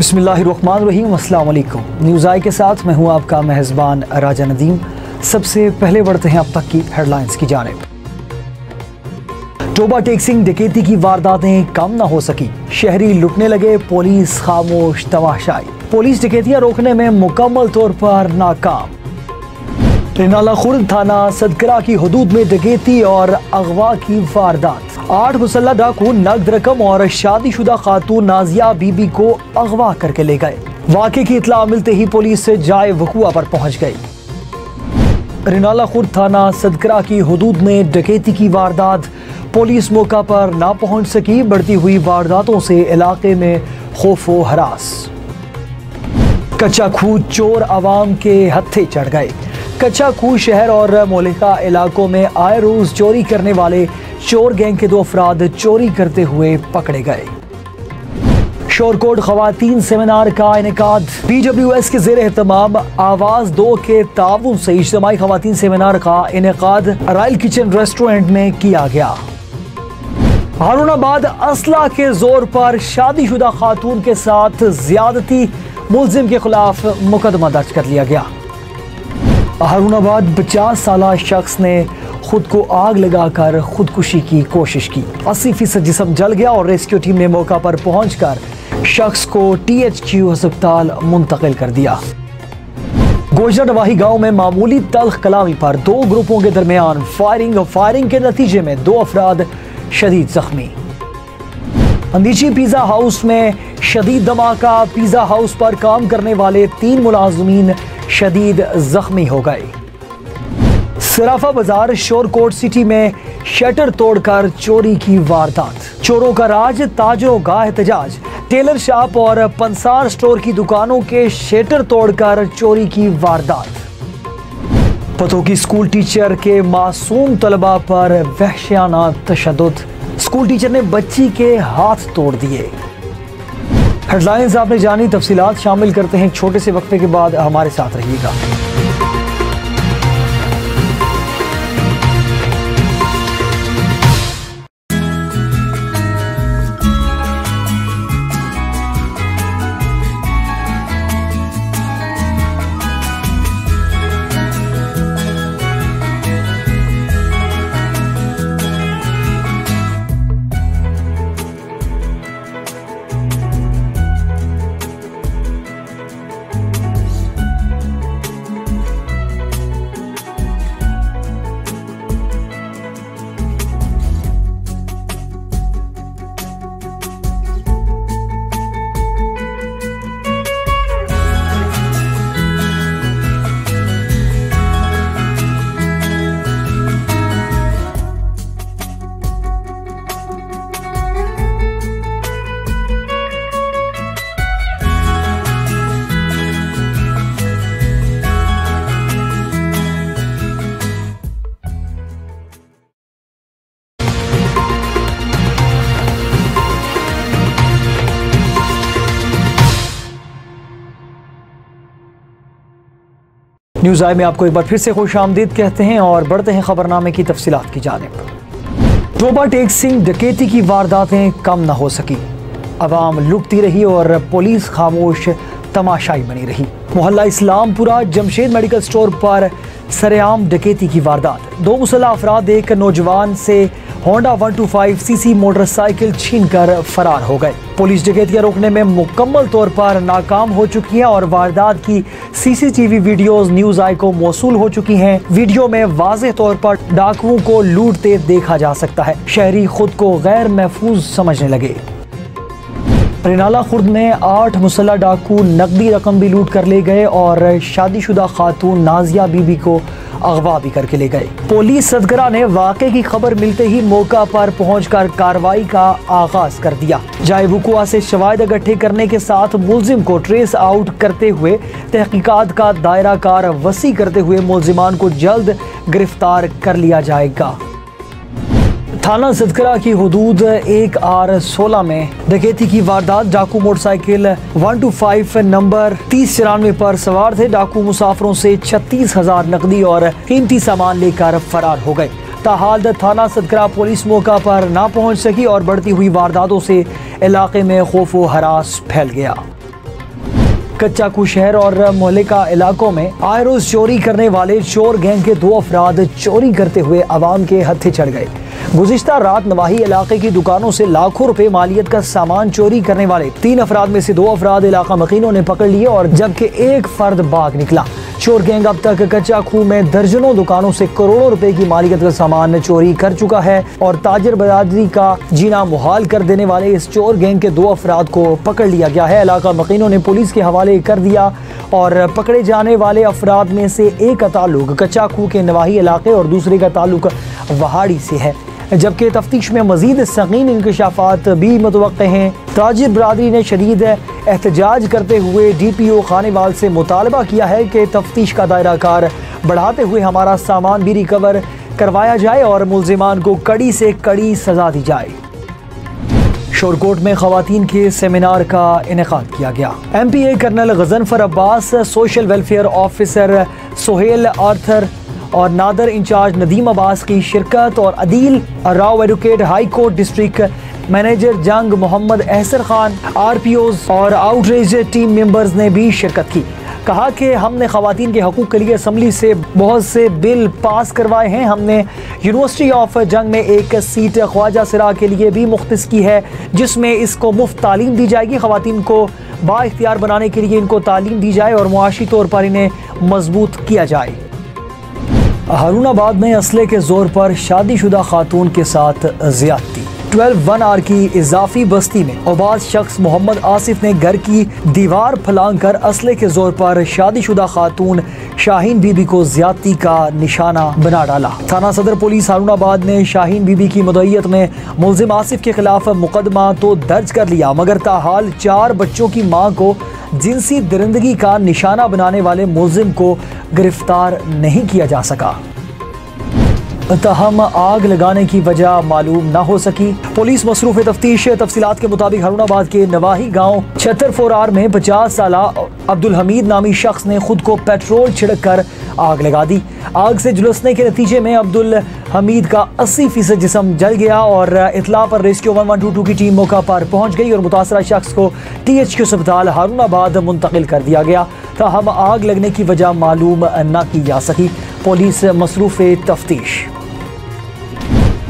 बिस्मिल्लाहिर्रहमानिर्रहीम, अस्सलाम वालेकुम। न्यूज़ आई के साथ मैं हूं आपका मेहज़बान राजा नदीम। सबसे पहले बढ़ते हैं अब तक की हेडलाइंस की जानिब। टोबा टेक्सिंग डकैती की वारदातें कम न हो सकी, शहरी लुटने लगे, पुलिस खामोश तमाशाई। पुलिस डकैतियां रोकने में मुकम्मल तौर पर नाकाम। रिनाला खुर्द थाना सदकरा की हदूद में डकैती और अगवा की वारदात। 8 मुसल्लह डाकू नकद रकम और शादीशुदा खातून नाजिया बीबी को अगवा करके ले गए। वाक़े की इत्तला मिलते ही पुलिस से जाए वकुआ पर पहुंच गई। रिनाला खुर्द थाना सदकरा की हदूद में डकैती की वारदात। पुलिस मौका पर ना पहुंच सकी। बढ़ती हुई वारदातों से इलाके में खौफ व हरास। कच्चा खूह चोर आवाम के हत्थे चढ़ गए। कच्चा खूह शहर और मोलिका इलाकों में आए रोज चोरी करने वाले चोर गैंग के 2 अफराद चोरी करते हुए पकड़े गए। शोरकोट खवातीन सेमिनार का इनेकाद। PWS के ज़ेर एहतमाम आवाज़ 2 के ताउन से इज्तिमाई खवातीन सेमिनार का इनेकाद रॉयल किचन रेस्टोरेंट में किया गया। हारूनाबाद असला के जोर पर शादीशुदा खातून के साथ ज्यादती, मुलजिम के खिलाफ मुकदमा दर्ज कर लिया गया। हारूनाबाद 50 साला शख्स ने खुद को आग लगाकर खुदकुशी की कोशिश की। 80% जिस्म जल गया और रेस्क्यू टीम ने मौका पर पहुंचकर शख्स को THQ अस्पताल मुंतकिल कर दिया। गोजरा नवाही गांव में मामूली तल्ख कलामी पर 2 ग्रुपों के दरमियान फायरिंग के नतीजे में 2 अफराद शदीद जख्मी। अंदीची पिज़्ज़ा हाउस में शदीद धमाका। पिज़्ज़ा हाउस पर काम करने वाले 3 मुलाजमीन शदीद जख्मी हो गए। सराफा बाजार शोरकोट सिटी में शटर तोड़कर चोरी की वारदात। चोरों का राज, ताजरों का एहतजाज। टेलर शॉप और पंसार स्टोर की दुकानों के शटर तोड़कर चोरी की वारदात। पतों की स्कूल टीचर के मासूम तलबा पर वहशियाना तशद्दुद। स्कूल टीचर ने बच्ची के हाथ तोड़ दिए। हेडलाइंस आपने जानी, तफसीलात शामिल करते हैं छोटे से वक्फे के बाद। हमारे साथ रहिएगा। न्यूज़ आई में आपको एक बार फिर से खुश आमदीद कहते हैं और बढ़ते हैं खबरनामे की तफसीलात की जानिब। टोबा टेक्सिंग डकैती की वारदातें कम न हो सकी, अवाम लुटती रही और पुलिस खामोश तमाशाई बनी रही। मोहल्ला इस्लामपुरा जमशेद मेडिकल स्टोर पर सरेआम डकैती की वारदात। 2 मुसल्लह अफराद एक नौजवान से होंडा 125cc मोटरसाइकिल छीनकर फरार हो गए। पुलिस डकैतियां रोकने में मुकम्मल तौर पर नाकाम हो चुकी है और वारदात की CCTV वीडियोस न्यूज़ आई को मौसूल हो चुकी हैं। वीडियो में वाज़ेह तौर पर डाकुओं को लूटते देखा जा सकता है। शहरी खुद को गैर महफूज समझने लगे। रिनाला खुर्द में 8 मुसल्लह डाकू नकदी रकम भी लूट कर ले गए और शादीशुदा खातून नाजिया बीबी को अगवा भी करके ले गए। पुलिस सदकरा ने वाक़े की खबर मिलते ही मौका पर पहुंचकर कार्रवाई का आगाज कर दिया। जाए वकुआ से शवाहिद इकट्ठे करने के साथ मुलजिम को ट्रेस आउट करते हुए तहकीकात का दायरा कार वसी करते हुए मुलजिमान को जल्द गिरफ्तार कर लिया जाएगा। थाना सदकरा की हदूद 1R16 में डकैती की वारदात। डाकू मोटरसाइकिल 125 नंबर 3094 पर सवार थे। डाकू मुसाफिरों से 36,000 नकदी और कीमती सामान लेकर फरार हो गए। ताहाल थाना सदकरा पुलिस मौका पर ना पहुंच सकी और बढ़ती हुई वारदातों से इलाके में खौफ व हरास फैल गया। कच्चा कू शहर और मोहल्ले का इलाकों में आए रोज चोरी करने वाले चोर गैंग के 2 अफराद चोरी करते हुए आवाम के हत्थे चढ़ गए। गुज़िश्ता रात नवाही इलाके की दुकानों से लाखों रुपए मालियत का सामान चोरी करने वाले 3 अफराद में से 2 अफराद इलाका मकीनों ने पकड़ लिए और जबकि एक फर्द भाग निकला। चोर गैंग अब तक कच्चा खूह में दर्जनों दुकानों से करोड़ों रुपए की मालियत का सामान चोरी कर चुका है और ताजर बरादरी का जीना मुहाल कर देने वाले इस चोर गैंग के 2 अफराद को पकड़ लिया गया है। इलाका मकीनों ने पुलिस के हवाले कर दिया और पकड़े जाने वाले अफराद में से एक का ताल्लुक कच्चा खूह के नवाही इलाके और दूसरे का ताल्लुक वहाड़ी से है, जबकि तफ्तीश में मजीद संगीन इंकशाफात भी मुतवक्के हैं। ताजिर बरादरी ने शदीद एहतजाज करते हुए DPO खानेवाल से मुतालबा किया है कि तफ्तीश का दायरा कार बढ़ाते हुए हमारा सामान भी रिकवर करवाया जाए और मुल्जिमान को कड़ी से कड़ी सजा दी जाए। शोरकोट में खवातीन के सेमिनार का इनेकाद किया गया। MPA colonel Ghazanfar Abbas, social welfare officer Sohail Arthur और नादर इंचार्ज नदीम अब्बास की शिरकत और Adeel Rao advocate high court district manager Jhang Mohammad Ehsar Khan, RPOs और आउटरीच टीम मेंबर्स ने भी शिरकत की। कहा कि हमने खवातीन के हकूक़ के लिए असम्बली से बहुत से बिल पास करवाए हैं। हमने यूनिवर्सिटी ऑफ जंग में एक सीट ख्वाजा सिरा के लिए भी मुख्तस की है जिसमें इसको मुफ्त तालीम दी जाएगी। खवातीन को बाइख्तियार बनाने के लिए इनको तालीम दी जाए और मुआशी तौर पर इन्हें मजबूत किया जाए। हारूनाबाद में असले के जोर पर शादीशुदा खातून के साथ ज्यादती। 12-1R की इजाफी बस्ती में अबाज शख्स मोहम्मद आसिफ ने घर की दीवार फलांग कर असले के जोर पर शादीशुदा खातून शाहीन बीबी को ज्यादती का निशाना बना डाला। थाना सदर पुलिस हारूनाबाद ने शाहीन बीबी की मुद्दईयत में मुल्जिम आसिफ के खिलाफ मुकदमा तो दर्ज कर लिया, मगर ताहाल 4 बच्चों की मां को जिनसी दरिंदगी का निशाना बनाने वाले मुल्जिम को गिरफ्तार नहीं किया जा सका। तहम आग लगाने की वजह मालूम न हो सकी। पुलिस मसरूफ तफ्तीश। तफसीलात के मुताबिक हारूनाबाद के नवाही गांव 76-4R में 50 साल अब्दुल हमीद नामी शख्स ने खुद को पेट्रोल छिड़क कर आग लगा दी। आग से झुलसने के नतीजे में अब्दुल हमीद का 80% जिस्म जल गया और इतला पर रेस्क्यू 1122 की टीम मौका पर पहुंच गई और मुतासरा शख्स को THQ अस्पताल हारूनाबाद मुंतकिल कर दिया गया। ताहम आग लगने की वजह मालूम न की जा सकी। पुलिस मसरूफ तफ्तीश।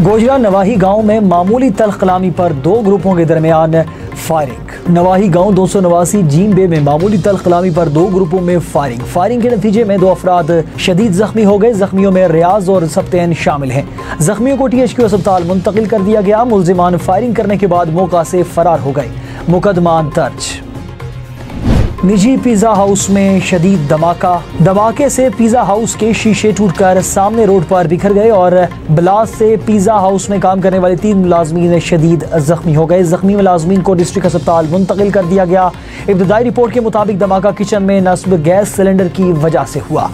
गोजरा नवाही गांव में मामूली तल्ख कलामी पर 2 ग्रुपों के दरमियान फायरिंग। नवाही गांव 289 जीम बे में मामूली तल्ख कलामी पर 2 ग्रुपों में फायरिंग के नतीजे में 2 अफराद शदीद जख्मी हो गए। जख्मियों में रियाज और सब्तैन शामिल हैं। जख्मियों को THQ अस्पताल मुंतकिल कर दिया गया। मुल्जिमान फायरिंग करने के बाद मौका से फरार हो गए। मुकदमा दर्ज। निजी पिज़्ज़ा हाउस में शदीद धमाके से पिज़्ज़ा हाउस के शीशे टूटकर सामने रोड पर बिखर गए और ब्लास्ट से पिज़्ज़ा हाउस में काम करने वाले 3 मुलाजमीन शदीद जख्मी हो गए। जख्मी मुलाजमीन को डिस्ट्रिक्ट अस्पताल मुंतकिल कर दिया गया। इब्तदाई रिपोर्ट के मुताबिक धमाका किचन में नस्ब गैस सिलेंडर की वजह से हुआ।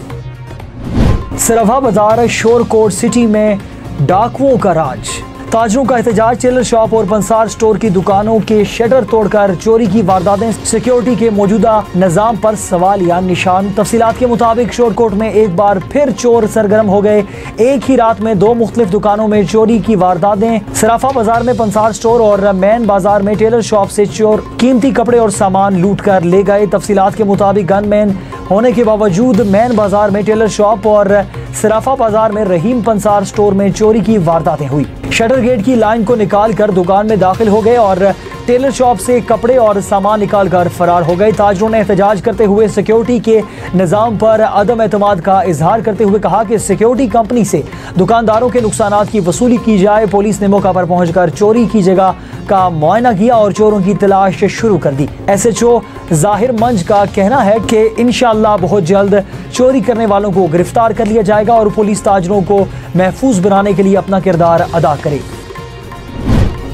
सरफा बाजार शोरकोट सिटी में डाकुओं का राज। ताजरों का एहतजाज। टेलर शॉप और पंसार स्टोर की दुकानों के शटर तोड़कर चोरी की वारदातें सिक्योरिटी के मौजूदा निजाम पर सवाल या निशान। तफसीलात के मुताबिक शोरकोट में एक बार फिर चोर सरगर्म हो गए। एक ही रात में 2 मुख्तलिफ दुकानों में चोरी की वारदातें। सराफा बाजार में पंसार स्टोर और मैन बाजार में टेलर शॉप से चोर कीमती कपड़े और सामान लूट कर ले गए। तफसीलात के मुताबिक गनमैन होने के बावजूद मैन बाजार में टेलर शॉप और सराफा बाजार में रहीम पंसार स्टोर में चोरी की वारदातें हुई। शटर गेट की लाइन को निकाल कर दुकान में दाखिल हो गए और टेलर शॉप से कपड़े और सामान निकाल कर फरार हो गए। ताजरों ने एहतजाज करते हुए सिक्योरिटी के निज़ाम पर अदम एतमाद का इजहार करते हुए कहा कि सिक्योरिटी कंपनी से दुकानदारों के नुकसानात की वसूली की जाए। पुलिस ने मौका पर पहुंचकर चोरी की जगह का मुआयना किया और चोरों की तलाश शुरू कर दी। SHO जाहिर मंज का कहना है कि इंशाअल्लाह बहुत जल्द चोरी करने वालों को गिरफ्तार कर लिया जाएगा और पुलिस ताजरों को महफूज बनाने के लिए अपना किरदार अदा करे।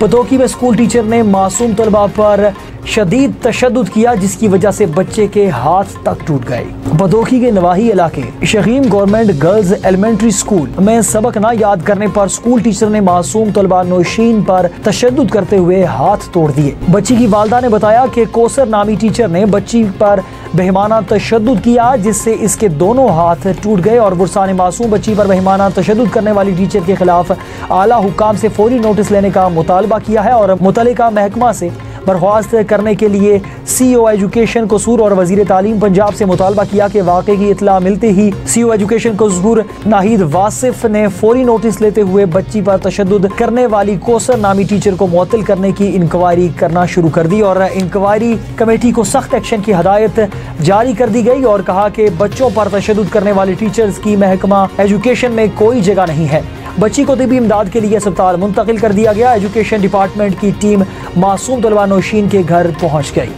पतोकी में स्कूल टीचर ने मासूम तलबा पर शदीद तशद्दुद किया जिसकी वजह से बच्चे के हाथ तक टूट गए। पतोकी के नवाही इलाके शकीम गवर्नमेंट गर्ल्स एलिमेंट्री स्कूल में सबक न याद करने पर स्कूल टीचर ने मासूम तलबा नौशीन पर तशद्दुद करते हुए हाथ तोड़ दिए। बच्ची की वालदा ने बताया कि कौसर नामी टीचर ने बच्ची पर बेहमाना तशद्दुद किया जिससे इसके दोनों हाथ टूट गए और बुरसा ने मासूम बच्ची पर बेहमाना तशद्दुद करने वाली टीचर के खिलाफ आला हुकाम से फौरी नोटिस लेने का मुतालबा किया है और मुतल्लिका महकमा से बर्खास्त करने के लिए CEO एजुकेशन कसूर और वजीर तालीम पंजाब से मुतालबा किया कि वाक़े की इतला मिलते ही CEO एजुकेशन कसूर नाहिद वासिफ ने फौरी नोटिस लेते हुए बच्ची पर तशद्दुद करने वाली कौसर नामी टीचर को मुअत्तल करने की इंक्वायरी करना शुरू कर दी और इंक्वायरी कमेटी को सख्त एक्शन की हदायत जारी कर दी गई और कहा कि बच्चों पर तशद्दुद करने वाले टीचर्स की महकमा एजुकेशन में कोई जगह नहीं है। बच्ची को तिबी इमदाद के लिए अस्पताल मुंतकिल कर दिया गया। एजुकेशन डिपार्टमेंट की टीम मासूम तलबा नौशीन के घर पहुंच गई।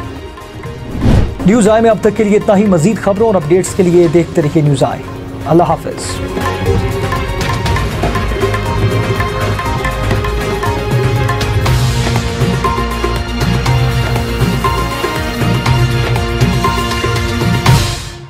न्यूज़ आई में अब तक के लिए इतना ही। मजीद खबरों और अपडेट्स के लिए देखते रहिए न्यूज़ आई। अल्लाह हाफिज।